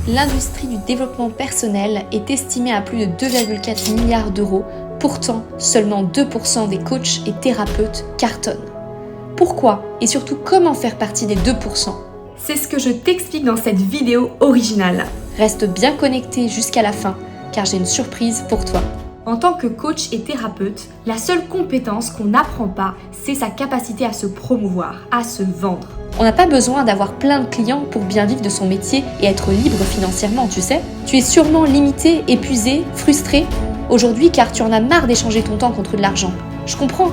L'industrie du développement personnel est estimée à plus de 2,4 milliards d'euros. Pourtant, seulement 2% des coachs et thérapeutes cartonnent. Pourquoi et surtout comment faire partie des 2%? C'est ce que je t'explique dans cette vidéo originale. Reste bien connecté jusqu'à la fin, car j'ai une surprise pour toi. En tant que coach et thérapeute, la seule compétence qu'on n'apprend pas, c'est sa capacité à se promouvoir, à se vendre. On n'a pas besoin d'avoir plein de clients pour bien vivre de son métier et être libre financièrement, tu sais. Tu es sûrement limité, épuisé, frustré aujourd'hui car tu en as marre d'échanger ton temps contre de l'argent. Je comprends.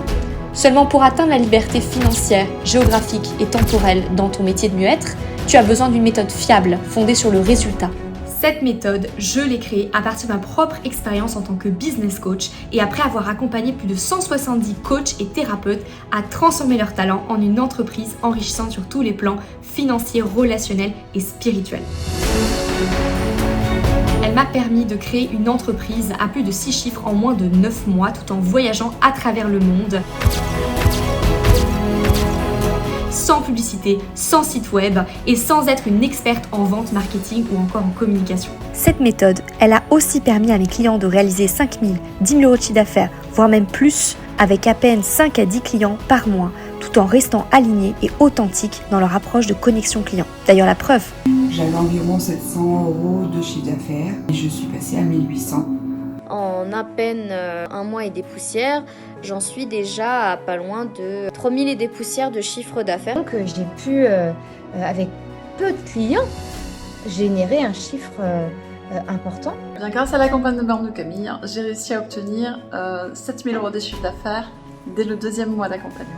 Seulement pour atteindre la liberté financière, géographique et temporelle dans ton métier de mieux-être, tu as besoin d'une méthode fiable, fondée sur le résultat. Cette méthode, je l'ai créée à partir de ma propre expérience en tant que business coach et après avoir accompagné plus de 170 coachs et thérapeutes à transformer leur talent en une entreprise enrichissante sur tous les plans financiers, relationnels et spirituels. Elle m'a permis de créer une entreprise à plus de 6 chiffres en moins de 9 mois tout en voyageant à travers le monde. Sans publicité, sans site web et sans être une experte en vente, marketing ou encore en communication. Cette méthode, elle a aussi permis à mes clients de réaliser 5 000, 10 000 euros de chiffre d'affaires, voire même plus, avec à peine 5 à 10 clients par mois, tout en restant alignés et authentiques dans leur approche de connexion client. D'ailleurs, la preuve. J'avais environ 700 euros de chiffre d'affaires et je suis passée à 1800. En à peine un mois et des poussières, j'en suis déjà à pas loin de 3000 et des poussières de chiffre d'affaires. Donc j'ai pu, avec peu de clients, générer un chiffre important. Bien, grâce à l'accompagnement de Camille, j'ai réussi à obtenir 7000 euros de chiffre d'affaires dès le 2e mois d'accompagnement.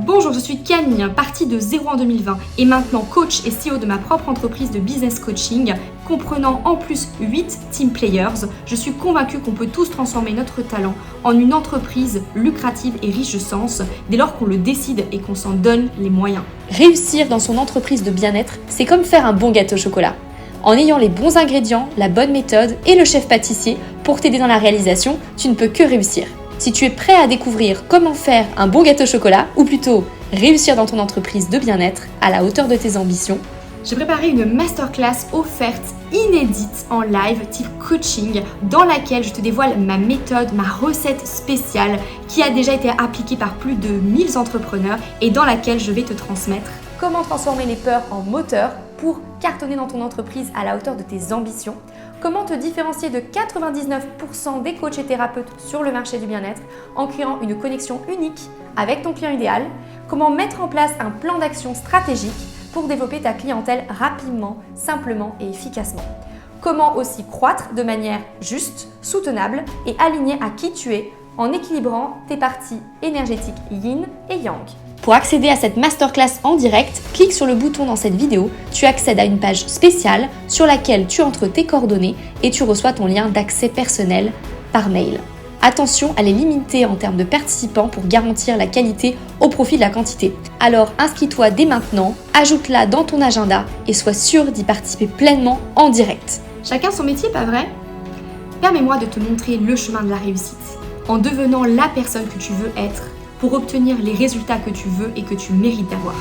Bonjour, je suis Camille, partie de zéro en 2020 et maintenant coach et CEO de ma propre entreprise de business coaching, comprenant en plus 8 team players. Je suis convaincue qu'on peut tous transformer notre talent en une entreprise lucrative et riche de sens dès lors qu'on le décide et qu'on s'en donne les moyens. Réussir dans son entreprise de bien-être, c'est comme faire un bon gâteau au chocolat. En ayant les bons ingrédients, la bonne méthode et le chef pâtissier pour t'aider dans la réalisation, tu ne peux que réussir. Si tu es prêt à découvrir comment faire un bon gâteau au chocolat, ou plutôt réussir dans ton entreprise de bien-être à la hauteur de tes ambitions, j'ai préparé une masterclass offerte inédite en live type coaching dans laquelle je te dévoile ma méthode, ma recette spéciale qui a déjà été appliquée par plus de 1000 entrepreneurs et dans laquelle je vais te transmettre comment transformer les peurs en moteurs pour cartonner dans ton entreprise à la hauteur de tes ambitions, comment te différencier de 99% des coachs et thérapeutes sur le marché du bien-être en créant une connexion unique avec ton client idéal, comment mettre en place un plan d'action stratégique pour développer ta clientèle rapidement, simplement et efficacement. Comment aussi croître de manière juste, soutenable et alignée à qui tu es en équilibrant tes parties énergétiques yin et yang. Pour accéder à cette masterclass en direct, clique sur le bouton dans cette vidéo, tu accèdes à une page spéciale sur laquelle tu entres tes coordonnées et tu reçois ton lien d'accès personnel par mail. Attention, elle est limitée en termes de participants pour garantir la qualité au profit de la quantité. Alors inscris-toi dès maintenant, ajoute-la dans ton agenda et sois sûr d'y participer pleinement en direct. Chacun son métier, pas vrai? Permets-moi de te montrer le chemin de la réussite en devenant la personne que tu veux être pour obtenir les résultats que tu veux et que tu mérites d'avoir.